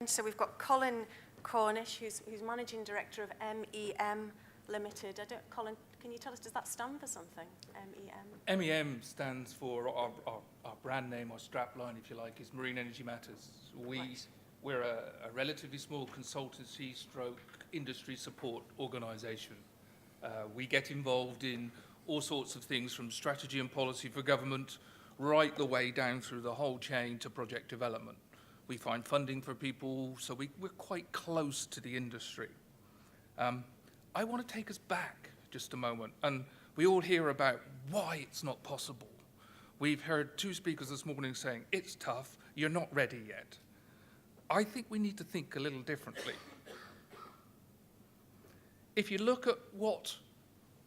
So we've got Colin Cornish, who's Managing Director of MEM Limited. Colin, can you tell us, does that stand for something, MEM? MEM stands for our brand name, our strapline, if you like, is Marine Energy Matters. We're a relatively small consultancy stroke industry support organisation. We get involved in all sorts of things from strategy and policy for government right the way down through the whole chain to project development. We find funding for people, so we're quite close to the industry. I want to take us back just a moment, and we all hear about why it's not possible. We've heard two speakers this morning saying, it's tough, you're not ready yet. I think we need to think a little differently. If you look at what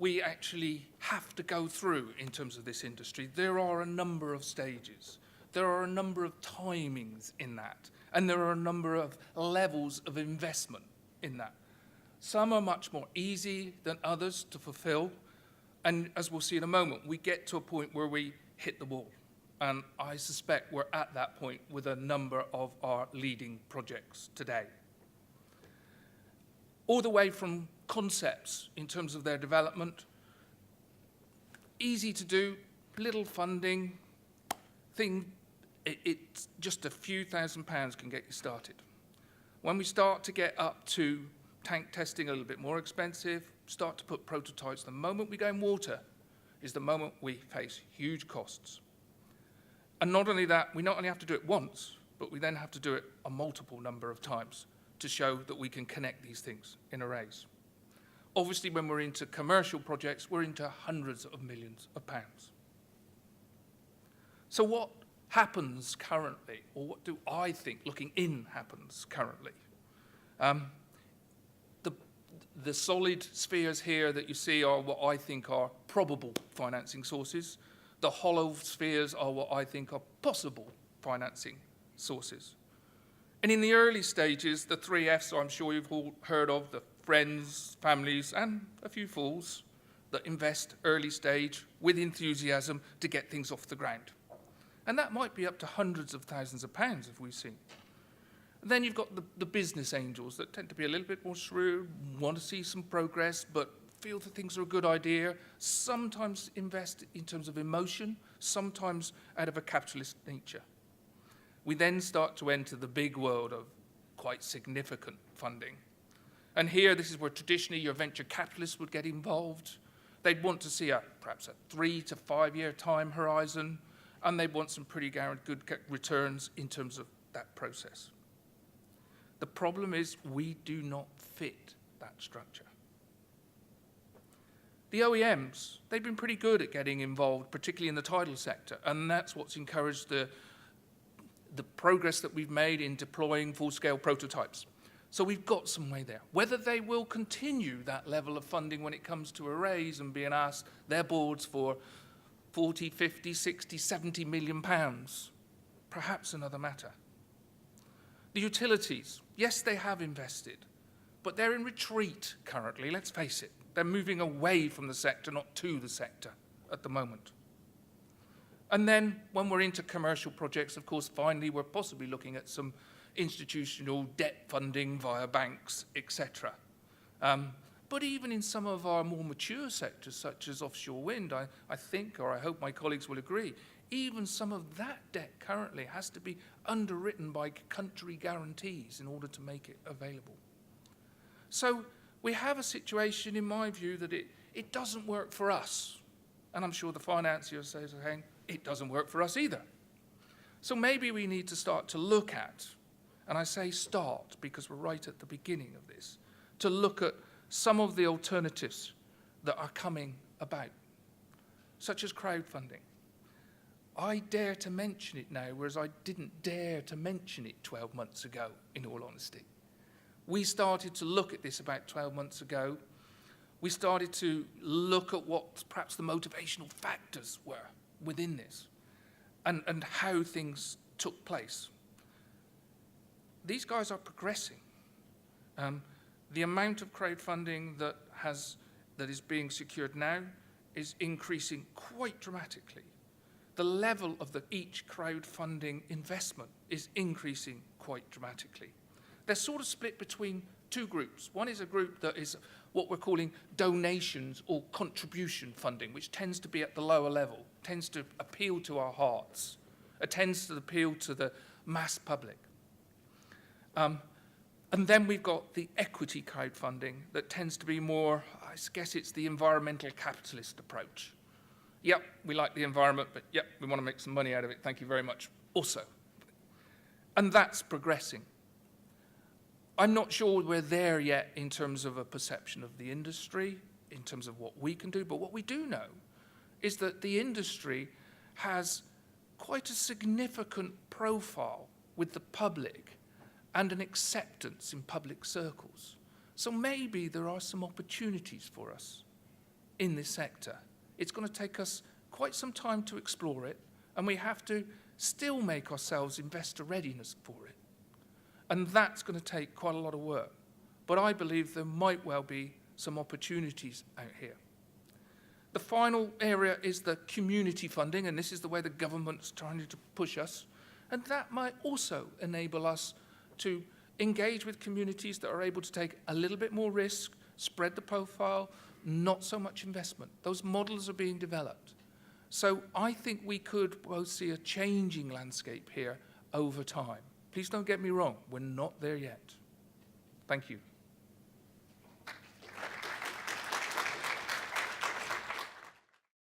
we actually have to go through in terms of this industry, there are a number of stages. There are a number of timings in that, and there are a number of levels of investment in that. Some are much more easy than others to fulfill, and as we'll see in a moment, we get to a point where we hit the wall. And I suspect we're at that point with a number of our leading projects today. All the way from concepts in terms of their development, easy to do, little funding, it's just a few £1,000s can get you started. When we start to get up to tank testing, a little bit more expensive, start to put prototypes, the moment we go in water is the moment we face huge costs. And not only that, we not only have to do it once, but we then have to do it a multiple number of times to show that we can connect these things in arrays. Obviously, when we're into commercial projects, we're into hundreds of millions of pounds. So what happens currently, or what do I think looking in happens currently? The solid spheres here that you see are what I think are probable financing sources. The hollow spheres are what I think are possible financing sources. And in the early stages, the 3 Fs I'm sure you've all heard of, the friends, families, and a few fools that invest early stage with enthusiasm to get things off the ground. And that might be up to hundreds of thousands of pounds, if we've seen. Then you've got the business angels that tend to be a little bit more shrewd, want to see some progress, but feel that things are a good idea, sometimes invest in terms of emotion, sometimes out of a capitalist nature. We then start to enter the big world of quite significant funding. And here, this is where traditionally your venture capitalists would get involved. They'd want to see perhaps a 3 to 5 year time horizon, and they'd want some pretty good returns in terms of that process. The problem is we do not fit that structure. The OEMs, they've been pretty good at getting involved, particularly in the tidal sector, and that's what's encouraged the progress that we've made in deploying full-scale prototypes. So we've got some way there. Whether they will continue that level of funding when it comes to arrays and being asked their boards for 40, 50, 60, 70 million pounds, perhaps another matter. The utilities, yes, they have invested, but they're in retreat currently, let's face it. They're moving away from the sector, not to the sector at the moment. And then when we're into commercial projects, of course, finally, we're possibly looking at some institutional debt funding via banks, etc. But even in some of our more mature sectors, such as offshore wind, I think, or I hope my colleagues will agree, even some of that debt currently has to be underwritten by country guarantees in order to make it available. So we have a situation, in my view, that it doesn't work for us. And I'm sure the financier says, hey, it doesn't work for us either. So maybe we need to start to look at, and I say start because we're right at the beginning of this, to look at some of the alternatives that are coming about, such as crowdfunding. I dare to mention it now, whereas I didn't dare to mention it 12 months ago, in all honesty. We started to look at this about 12 months ago. We started to look at what perhaps the motivational factors were within this and how things took place. These guys are progressing. The amount of crowdfunding that is being secured now is increasing quite dramatically. The level of each crowdfunding investment is increasing quite dramatically. they're sort of split between two groups. One is a group that is what we're calling donations or contribution funding, which tends to be at the lower level, tends to appeal to our hearts. It tends to appeal to the mass public. And then we've got the equity crowdfunding that tends to be more, I guess it's the environmental capitalist approach. Yep, we like the environment, but yep, we want to make some money out of it. Thank you very much. Also. And that's progressing. I'm not sure we're there yet in terms of a perception of the industry, in terms of what we can do, but what we do know is that the industry has quite a significant profile with the public and an acceptance in public circles. So maybe there are some opportunities for us in this sector. It's going to take us quite some time to explore it, and we have to still make ourselves investor readiness for it. And that's going to take quite a lot of work. But I believe there might well be some opportunities out here. The final area is the community funding, and this is the way the government's trying to push us. And that might also enable us to engage with communities that are able to take a little bit more risk, spread the profile, not so much investment. Those models are being developed. So I think we could both see a changing landscape here over time. Please don't get me wrong, we're not there yet. Thank you.